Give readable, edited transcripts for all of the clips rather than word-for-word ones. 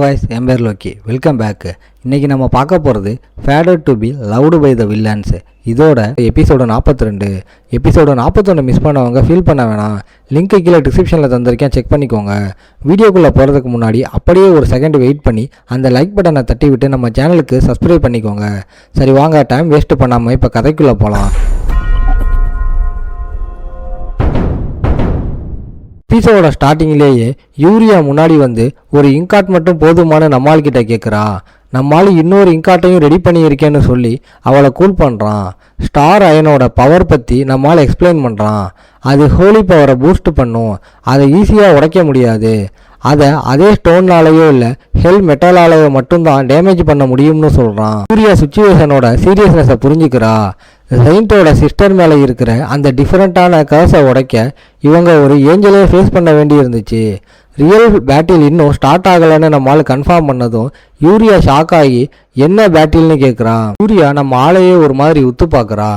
guys, என் பேர் Loki. Welcome back. இன்னைக்கு நம்ம பார்க்க போகிறது fated to be loved by the villains. இதோட எபிசோடு 42. எபிசோடு 41 மிஸ் பண்ணவங்க ஃபீல் பண்ண வேணாம். லிங்க்கு கீழே டிஸ்கிரிப்ஷனில் தந்திருக்கேன், செக் பண்ணிக்கோங்க. வீடியோக்குள்ளே போகிறதுக்கு முன்னாடி அப்படியே ஒரு செகண்ட் வெயிட் பண்ணி அந்த லைக் பட்டனை தட்டி விட்டு நம்ம சேனலுக்கு சப்ஸ்கிரைப் பண்ணிக்கோங்க. சரி வாங்க, டைம் வேஸ்ட் பண்ணாமல் இப்போ கதைக்குள்ளே போகலாம். எபிசோட ஸ்டார்டிங்லேயே யூரியா முன்னாடி வந்து ஒரு இங்காட் மட்டும் போதுமான நம்மாள்கிட்ட கேட்குறா. நம்மால் இன்னொரு இங்காட்டையும் ரெடி பண்ணியிருக்கேன்னு சொல்லி அவளை கூல் பண்ணுறான். ஸ்டார் அயனோட பவர் பற்றி நம்மால் எக்ஸ்பிளைன் பண்ணுறான். அது ஹோலி பவரை பூஸ்ட் பண்ணும், அதை ஈஸியாக உடைக்க முடியாது, அதை அதே ஸ்டோன்னாலேயோ இல்லை ஹெல் மெட்டலாலேயோ மட்டும்தான் டேமேஜ் பண்ண முடியும்னு சொல்கிறான். யூரியா சுச்சுவேஷனோட சீரியஸ்னஸை புரிஞ்சுக்கிறா. செயின்ட்டோட சிஸ்டர் மேலே இருக்கிற அந்த டிஃப்ரெண்ட்டான கர்ஸை உடைக்க இவங்க ஒரு ஏஞ்சலே ஃபேஸ் பண்ண வேண்டி இருந்துச்சு. ரியல் பேட்டில் இன்னும் ஸ்டார்ட் ஆகலைன்னு நம்மளால் கன்ஃபார்ம் பண்ணதும் யூரியா ஷாக் ஆகி என்ன பேட்டில்னு கேட்குறான். யூரியா நம்ம ஆளையே ஒரு மாதிரி உத்து பார்க்குறா.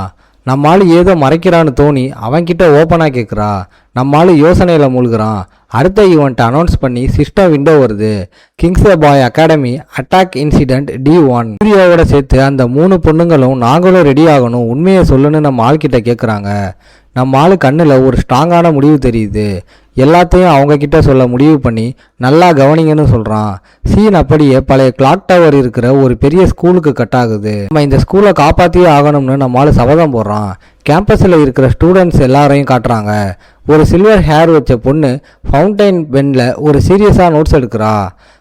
நம்மால் ஏதோ மறைக்கிறான்னு தோணி அவன்கிட்ட ஓப்பனாக கேட்குறா. நம்மால் யோசனையில் மூழ்கிறான். அடுத்த ஈவெண்ட் அனௌன்ஸ் பண்ணி சிஸ்டம் விண்டோ வருது. கிங்ஸ் பாய் அகாடமி அட்டாக் இன்சிடென்ட் D1. யூரியாவோட சேர்த்து அந்த 3 பொண்ணுங்களும் நாங்களும் ரெடி ஆகணும், உண்மையை சொல்லுன்னு நம்ம ஆள்கிட்ட கேட்குறாங்க. நம்ம ஆளு கண்ணில் ஒரு ஸ்ட்ராங்கான முடிவு தெரியுது. எல்லாத்தையும் அவங்க கிட்ட சொல்ல முடிவு பண்ணி நல்லா கவனிங்கன்னு சொல்கிறான். சீன் அப்படியே பழைய கிளாக் டவர் இருக்கிற ஒரு பெரிய ஸ்கூலுக்கு கட் ஆகுது. நம்ம இந்த ஸ்கூலை காப்பாற்றியே ஆகணும்னு நம்ம ஆளு சபதம் போடுறான். கேம்பஸில் இருக்கிற ஸ்டூடெண்ட்ஸ் எல்லாரையும் காட்டுறாங்க. ஒரு சில்வர் ஹேர் வச்ச பொண்ணு ஃபவுண்டைன் பென்ல ஒரு சீரியஸாக நோட்ஸ் எடுக்கிறா.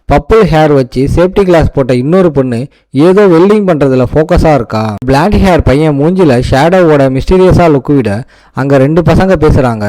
பர்பிள் ஹேர் வச்சு சேஃப்டி கிளாஸ் போட்ட இன்னொரு பொண்ணு ஏதோ வெல்டிங் பண்ணுறதுல ஃபோக்கஸாக இருக்கா. பிளாக் ஹேர் பையன் மூஞ்சில் ஷேடோவோட மிஸ்டீரியஸாக லுக்கு விட அங்கே 2 பசங்க பேசுகிறாங்க.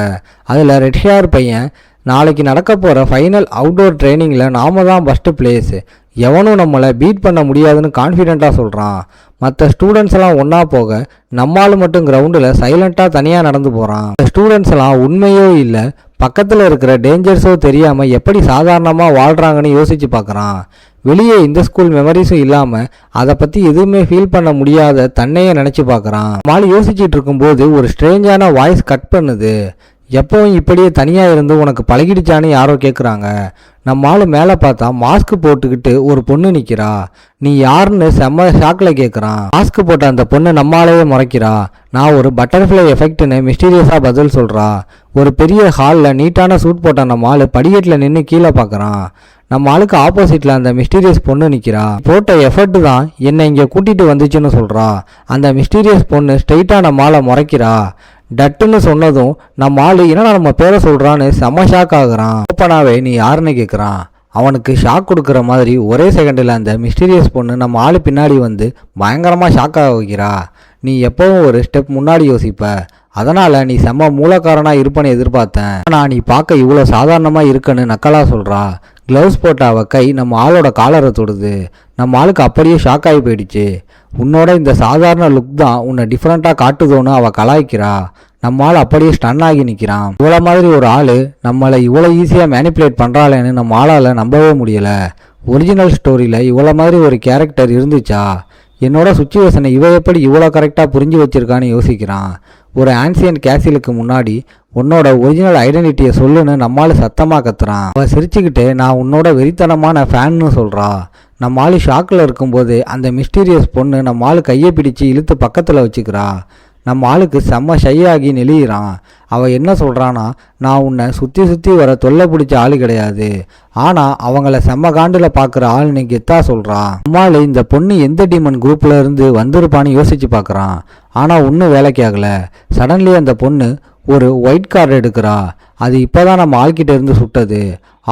அதில் ரெட் ஹேர் பையன் நாளைக்கு நடக்க போகிற ஃபைனல் அவுட்டோர் ட்ரைனிங்கில் நாம தான் ஃபஸ்ட்டு பிளேஸ், எவனும் நம்மளை பீட் பண்ண முடியாதுன்னு கான்ஃபிடெண்ட்டாக சொல்கிறான். மற்ற ஸ்டூடெண்ட்ஸ் எல்லாம் ஒன்றா போக நம்மால் மட்டும் கிரவுண்டில் சைலண்ட்டாக தனியாக நடந்து போகிறான். ஸ்டூடெண்ட்ஸ் எல்லாம் உண்மையோ இல்லை பக்கத்தில் இருக்கிற டேஞ்சர்ஸோ தெரியாமல் எப்படி சாதாரணமாக வாழ்கிறாங்கன்னு யோசித்து பார்க்குறான். வெளியே இந்த ஸ்கூல் மெமரிஸும் இல்லாமல் அதை பற்றி எதுவுமே ஃபீல் பண்ண முடியாத தன்னையே நினச்சி பார்க்குறான். மாலி யோசிச்சுட்டு இருக்கும்போது ஒரு ஸ்ட்ரேஞ்சான வாய்ஸ் கட் பண்ணுது. எப்பவும் இப்படியே தனியாக இருந்து உனக்கு பழகிடுச்சான்னு யாரோ கேட்குறாங்க. நம்ம ஆள் மேலே பார்த்தா மாஸ்க் போட்டுக்கிட்டு ஒரு பொண்ணு நிற்கிறா. நீ யாருன்னு செம்ம ஷாக்கில் கேட்குறான். மாஸ்க் போட்ட அந்த பொண்ணு நம்மளாலேயே முறைக்கிறா. நான் ஒரு பட்டர்ஃப்ளை எஃபெக்ட்னு மிஸ்டீரியஸாக பதில் சொல்கிறா. ஒரு பெரிய ஹாலில் நீட்டான சூட் போட்ட நம்ம ஆள் படிக்கட்டில் நின்று கீழே பார்க்குறான். நம்ம ஆளுக்கு ஆப்போசிட்டில் அந்த மிஸ்டீரியஸ் பொண்ணு நிற்கிறா. போட்ட எஃபர்ட் தான் என்னை இங்கே கூட்டிகிட்டு வந்துச்சுன்னு சொல்கிறா. அந்த மிஸ்டீரியஸ் பொண்ணு ஸ்ட்ரெயிட்டாக நம்ம ஆளை முறைக்கிறா. டட்டுன்னு சொன்னதும் நம்ம ஆள் என்னடா நம்ம பேரை சொல்கிறான்னு செம்ம ஷாக் ஆகுறான். ஓப்பனாகவே நீ யாருன்னு கேட்குறான். அவனுக்கு ஷாக் கொடுக்குற மாதிரி ஒரே செகண்டில் அந்த மிஸ்டீரியஸ் பொண்ணு நம்ம ஆள் பின்னாடி வந்து பயங்கரமாக ஷாக் ஆக வைக்கிறா. நீ எப்பவும் ஒரு ஸ்டெப் முன்னாடி யோசிப்ப, அதனால் நீ செம்ம மூலக்காரனாக இருப்பேன்னு எதிர்பார்த்தேன், ஆனால் நீ பார்க்க இவ்வளோ சாதாரணமாக இருக்குன்னு நக்கலாக சொல்கிறா. க்ளவுஸ் போட்ட அவ கை நம்ம ஆளோட காலரை தொடுது. நம்ம ஆளுக்கு அப்படியே ஷாக் ஆகி போயிடுச்சு. உன்னோட இந்த சாதாரண லுக் தான் உன்னை டிஃப்ரெண்ட்டாக காட்டுதோன்னு அவள் கலாய்க்கிறா. நம்ம ஆள் அப்படியே ஸ்டன் ஆகி நிற்கிறான். இவ்வளோ மாதிரி ஒரு ஆள் நம்மளை இவ்வளோ ஈஸியாக மேனிப்புலேட் பண்ணுறாளேன்னு நம்ம ஆளால் நம்பவே முடியலை. ஒரிஜினல் ஸ்டோரியில் இவ்வளோ மாதிரி ஒரு கேரக்டர் இருந்துச்சா? என்னோட சுச்சுவேஷனை இவ எப்படி இவ்வளோ கரெக்டாக புரிஞ்சு வச்சிருக்கான்னு யோசிக்கிறான். ஒரு ஆன்சியன்ட் கேசிலுக்கு முன்னாடி உன்னோட ஒரிஜினல் ஐடென்டிட்டியை சொல்லுன்னு நம்மால் சத்தமாக கத்துறான். அவள் சிரிச்சுக்கிட்டே நான் உன்னோட வெறித்தனமான ஃபேன்னு சொல்கிறா. நம்ம ஆள் ஷாக்கில் இருக்கும்போது அந்த மிஸ்டீரியஸ் பொண்ணு நம்ம ஆள் கையை பிடிச்சி இழுத்து பக்கத்தில் வச்சுக்கிறா. நம்ம ஆளுக்கு செம்ம ஷையாகி நெளிகிறான். அவள் என்ன சொல்கிறான்னா, நான் உன்னை சுற்றி சுற்றி வர தொல்லை பிடிச்ச ஆள் கிடையாது, ஆனால் அவங்கள செம்ம காண்டில் பார்க்குற ஆள் நீ கெத்தா சொல்கிறான். நம்மால் இந்த பொண்ணு எந்த டீமன் குரூப்பில் இருந்து வந்திருப்பான்னு யோசித்து பார்க்குறான். ஆனால் ஒன்றும் வேலைக்கு ஆகலை. சடன்லி அந்த பொண்ணு ஒரு ஒயிட் கார்டு எடுக்கிறா. அது இப்போ தான் நம்ம ஆள்கிட்ட இருந்து சுட்டது.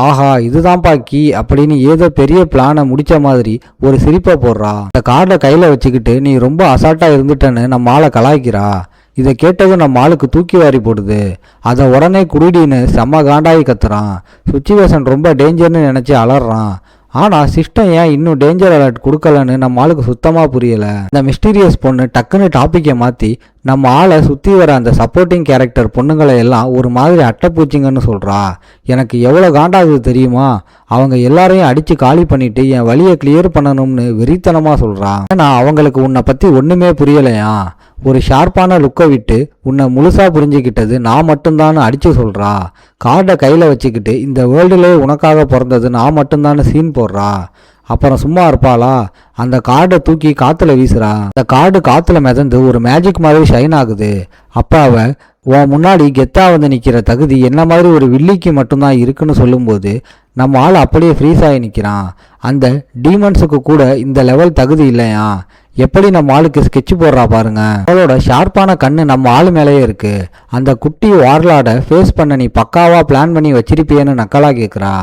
ஆஹா இதுதான்ப்பா கீ அப்படின்னு ஏதோ பெரிய பிளானை முடித்த மாதிரி ஒரு சிரிப்பை போடுறா. அந்த கார்டை கையில் வச்சுக்கிட்டு நீ ரொம்ப அசால்ட்டாக இருந்துட்டேன்னு நம்ம ஆளை கலாய்க்கிறா. இதை கேட்டதும் நம்ம ஆளுக்கு தூக்கி வாரி போடுது. அதை உடனே குடிடின்னு செம்ம காண்டாகி கத்துறான். சுச்சுவேஷன் ரொம்ப டேஞ்சர்னு நினச்சி அலறான். ஆனால் சிஸ்டம் ஏன் இன்னும் டேஞ்சர் அலர்ட் கொடுக்கலன்னு நம்ம ஆளுக்கு சுத்தமாக புரியலை. அந்த மிஸ்டீரியஸ் பொண்ணு டக்குன்னு டாப்பிக்கை மாற்றி நம்ம ஆளை சுற்றி வர அந்த சப்போர்ட்டிங் கேரக்டர் பொண்ணுங்களை எல்லாம் ஒரு மாதிரி அட்டைப்பூச்சிங்கன்னு சொல்கிறா. எனக்கு எவ்வளோ காண்டாகுது தெரியுமா? அவங்க எல்லாரையும் அடித்து காலி பண்ணிவிட்டு என் வழியை கிளியர் பண்ணணும்னு வெறித்தனமாக சொல்கிறான். ஆனால் அவங்களுக்கு உன்னை பற்றி ஒன்றுமே புரியலையா? ஒரு ஷார்ப்பான லுக்கை விட்டு உன்னை முழுசாக புரிஞ்சுக்கிட்டது நான் மட்டும்தான்னு அடித்து சொல்கிறா. கார்டை கையில் வச்சுக்கிட்டு இந்த வேர்ல்டுலேயே உனக்காக பிறந்தது நான் மட்டும்தான் சீன் போடுறா. அப்புறம் சும்மா இருப்பாளா? அந்த கார்டை தூக்கி காற்றுல வீசுறா. அந்த கார்டு காற்றுல மிதந்து ஒரு மேஜிக் மாதிரி ஷைன் ஆகுது. அப்போ அவ உன் முன்னாடி கெத்தா வந்து நிற்கிற தகுதி என்ன மாதிரி ஒரு வில்லிக்கு மட்டும்தான் இருக்குன்னு சொல்லும்போது நம்ம ஆள் அப்படியே ஃப்ரீஸ் ஆகி நிற்கிறான். அந்த டீமன்ஸுக்கு கூட இந்த லெவல் தகுதி இல்லையா? எப்படி நம்ம ஆளுக்கு ஸ்கெட்ச் போடுறா பாருங்க. அவளோட ஷார்ப்பான கண்ணு நம்ம ஆளு மேலேயே இருக்கு. அந்த குட்டி வார்லாட ஃபேஸ் பண்ண நீ பக்காவா பிளான் பண்ணி வச்சிருப்பியன்னு நக்கலா கேட்குறா.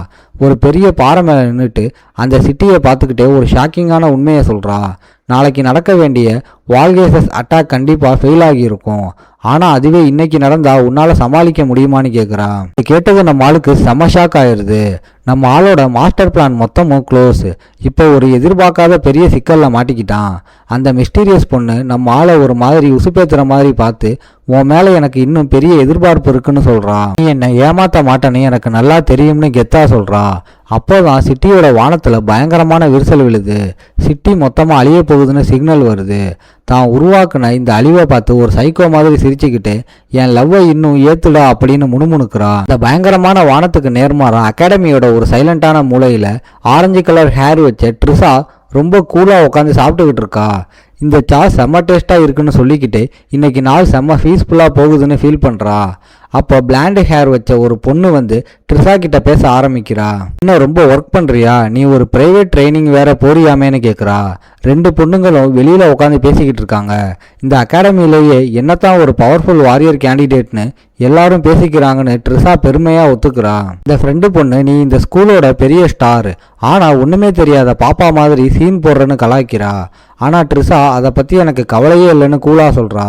ஒரு பெரிய பாறை மேலே நின்றுட்டு அந்த சிட்டியை பார்த்துக்கிட்டே ஒரு ஷாக்கிங்கான உண்மையை சொல்கிறா. நாளைக்கு நடக்க வேண்டிய வால்கேசஸ் அட்டாக் கண்டிப்பாக ஃபெயில் ஆகியிருக்கும். ஆனால் அதுவே இன்னைக்கு நடந்தால் உன்னால் சமாளிக்க முடியுமான்னு கேட்குறா. இது கேட்டது நம்ம ஆளுக்கு செம ஷாக் ஆயிடுது. நம்ம ஆளோட மாஸ்டர் பிளான் மொத்தமும் க்ளோஸ். இப்போ ஒரு எதிர்பார்க்காத பெரிய சிக்கலில் மாட்டிக்கிட்டான். அந்த மிஸ்டீரியஸ் பொண்ணு நம்ம ஆளை ஒரு மாதிரி உசுப்பேத்துற மாதிரி பார்த்து உன் மேலே எனக்கு இன்னும் பெரிய எதிர்பார்ப்பு இருக்குன்னு சொல்கிறா. நீ என்னை ஏமாற்ற மாட்டேன்னு எனக்கு நல்லா தெரியும்னு கெத்தா சொல்கிறா. அப்போதான் சிட்டியோட வானத்தில் பயங்கரமான விரிசல் விழுது. சிட்டி மொத்தமாக அழிய போகுதுன்னு சிக்னல் வருது. தான் உருவாக்குன இந்த அழிவை பார்த்து ஒரு சைக்கோ மாதிரி சிரிச்சுக்கிட்டு என் லவ்வை இன்னும் ஏத்துடா அப்படின்னு முணுமுணுக்கிறா. இந்த பயங்கரமான வானத்துக்கு நேர்மாறா அகாடமியோட ஒரு சைலண்டான மூலையில் ஆரஞ்சு கலர் ஹேர் வச்ச ட்ரிசா ரொம்ப கூலாக உட்காந்து சாப்பிட்டுக்கிட்டு இருக்கா. இந்த சாஸ் செம்ம டேஸ்ட்டாக இருக்குன்னு சொல்லிக்கிட்டு இன்னைக்கு நாள் செம்ம பீஸ்ஃபுல்லாக போகுதுன்னு ஃபீல் பண்ணுறா. அப்போ பிளாண்ட் ஹேர் வச்ச ஒரு பொண்ணு வந்து ட்ரிசா கிட்ட பேச ஆரம்பிக்கிறா. இன்னும் ரொம்ப ஒர்க் பண்ணுறியா? நீ ஒரு பிரைவேட் ட்ரைனிங் வேற போறியாமேன்னு கேட்குறா. ரெண்டு பொண்ணுங்களும் வெளியில் உட்காந்து பேசிக்கிட்டு இருக்காங்க. இந்த அகாடமியிலேயே என்னத்தான் ஒரு பவர்ஃபுல் வாரியர் கேண்டிடேட்னு எல்லாரும் பேசிக்கிறாங்கன்னு ட்ரிசா பெருமையாக ஒத்துக்கிறா. இந்த ஃப்ரெண்டு பொண்ணு நீ இந்த ஸ்கூலோட பெரிய ஸ்டார், ஆனால் ஒன்றுமே தெரியாத பாப்பா மாதிரி சீன் போடுறேன்னு கலாய்க்கிறா. ஆனால் ட்ரிசா அதை பற்றி எனக்கு கவலையே இல்லைன்னு கூலாக சொல்கிறா.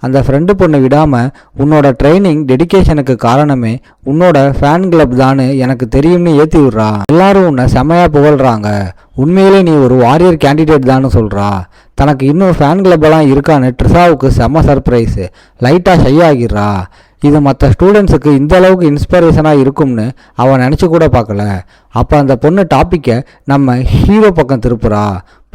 அந்த ஃப்ரெண்டு பொண்ணு விடாமல் உன்னோட ட்ரைனிங் டெடிக்கேஷனுக்கு காரணமே உன்னோட ஃபேன் கிளப் தான்னு எனக்கு தெரியும்னு ஏற்றி விடுறா. எல்லாரும் உன்னை செம்மையாக புகழ்கிறாங்க. உண்மையிலே நீ ஒரு வாரியர் கேண்டிடேட் தான்னு சொல்கிறா. தனக்கு இன்னும் ஃபேன் கிளப்பெல்லாம் இருக்கான்னு ட்ரிசாவுக்கு செம்ம சர்ப்ரைஸு. லைட்டாக ஷை ஆகிடுறா. இது மற்ற ஸ்டூடெண்ட்ஸுக்கு இந்த அளவுக்கு இன்ஸ்பிரேஷனாக இருக்கும்னு அவன் நினச்சி கூட பார்க்கல. அப்போ அந்த பொண்ணு டாப்பிக்கை நம்ம ஹீரோ பக்கம் திருப்புறா.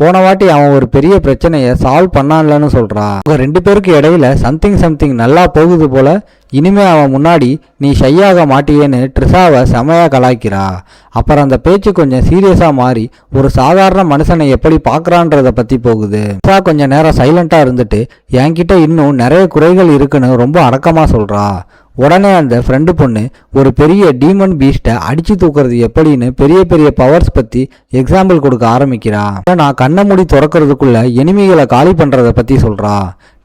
போன வாட்டி அவன் ஒரு பெரிய பிரச்சனையை சால்வ் பண்ணான்லன்னு சொல்கிறா. அவங்க ரெண்டு பேருக்கு இடையில சம்திங் நல்லா போகுது போல. இனிமே அவன் முன்னாடி நீ ஷையாக மாட்டியேன்னு ட்ரிசாவை செமையாக கலாய்க்கிறா. அப்புறம் அந்த பேச்சு கொஞ்சம் சீரியஸாக மாறி ஒரு சாதாரண மனுஷனை எப்படி பார்க்குறான்றத பற்றி போகுது. ட்ரிசா கொஞ்சம் நேரம் சைலண்ட்டாக இருந்துட்டு என்கிட்ட இன்னும் நிறைய குறைகள் இருக்குன்னு ரொம்ப அடக்கமாக சொல்கிறா. உடனே அந்த ஃப்ரெண்டு பொண்ணு ஒரு பெரிய டீமன் பீஸ்ட்டை அடித்து தூக்குறது எப்படின்னு பெரிய பெரிய பவர்ஸ் பற்றி எக்ஸாம்பிள் கொடுக்க ஆரம்பிக்கிறா. நான் கண்ணை மூடி திறக்கிறதுக்குள்ள எனிமிகளை காலி பண்ணுறதை பற்றி சொல்கிறா.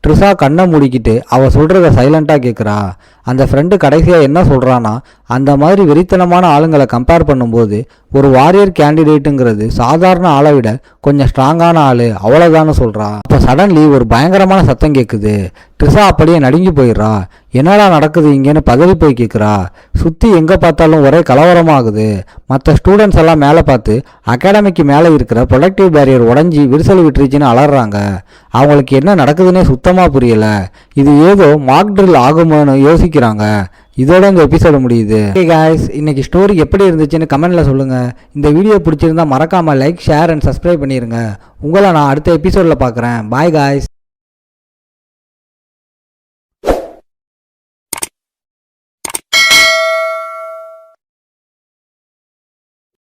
ட்ரிசா கண்ணை மூடிக்கிட்டு அவள் சொல்கிறத சைலண்ட்டாக கேட்குறா. அந்த ஃப்ரெண்டு கடைசியாக என்ன சொல்கிறான்னா, அந்த மாதிரி வெறித்தனமான ஆளுங்களை கம்பேர் பண்ணும்போது ஒரு வாரியர் கேண்டிடேட்டுங்கிறது சாதாரண ஆளை விட கொஞ்சம் ஸ்ட்ராங்கான ஆள் அவ்வளோதான்னு சொல்கிறா. அப்போ சடன்லி ஒரு பயங்கரமான சத்தம் கேட்குது. ட்ரிசா அப்படியே நடுங்கி போயிடுறா. என்னடா நடக்குது இங்கேன்னு பதவி போய் கேட்குறா. சுற்றி எங்கே பார்த்தாலும் ஒரே கலவரமாகுது. மற்ற ஸ்டூடெண்ட்ஸ் எல்லாம் மேலே பார்த்து அகாடமிக்கு மேலே இருக்கிற ப்ரொடக்டிவ் பேரியர் உடஞ்சி விரிசல் விட்டுருச்சுன்னு அலறாங்க. அவங்களுக்கு என்ன நடக்குதுன்னே சுத்தமாக புரியலை. இது ஏதோ மார்க் ட்ரில் ஆகுமோன்னு யோசிக்கிறாங்க. இதோட இந்த எபிசோடு முடியுது. ஓகே காய்ஸ், இன்னைக்கு ஸ்டோரி எப்படி இருந்துச்சுன்னு கமெண்ட்ல சொல்லுங்க. இந்த வீடியோ பிடிச்சிருந்தா மறக்காம லைக், ஷேர் அண்ட் சப்ஸ்கிரைப் பண்ணிருங்க. உங்களை நான் அடுத்த எபிசோட்ல பார்க்குறேன். Bye guys.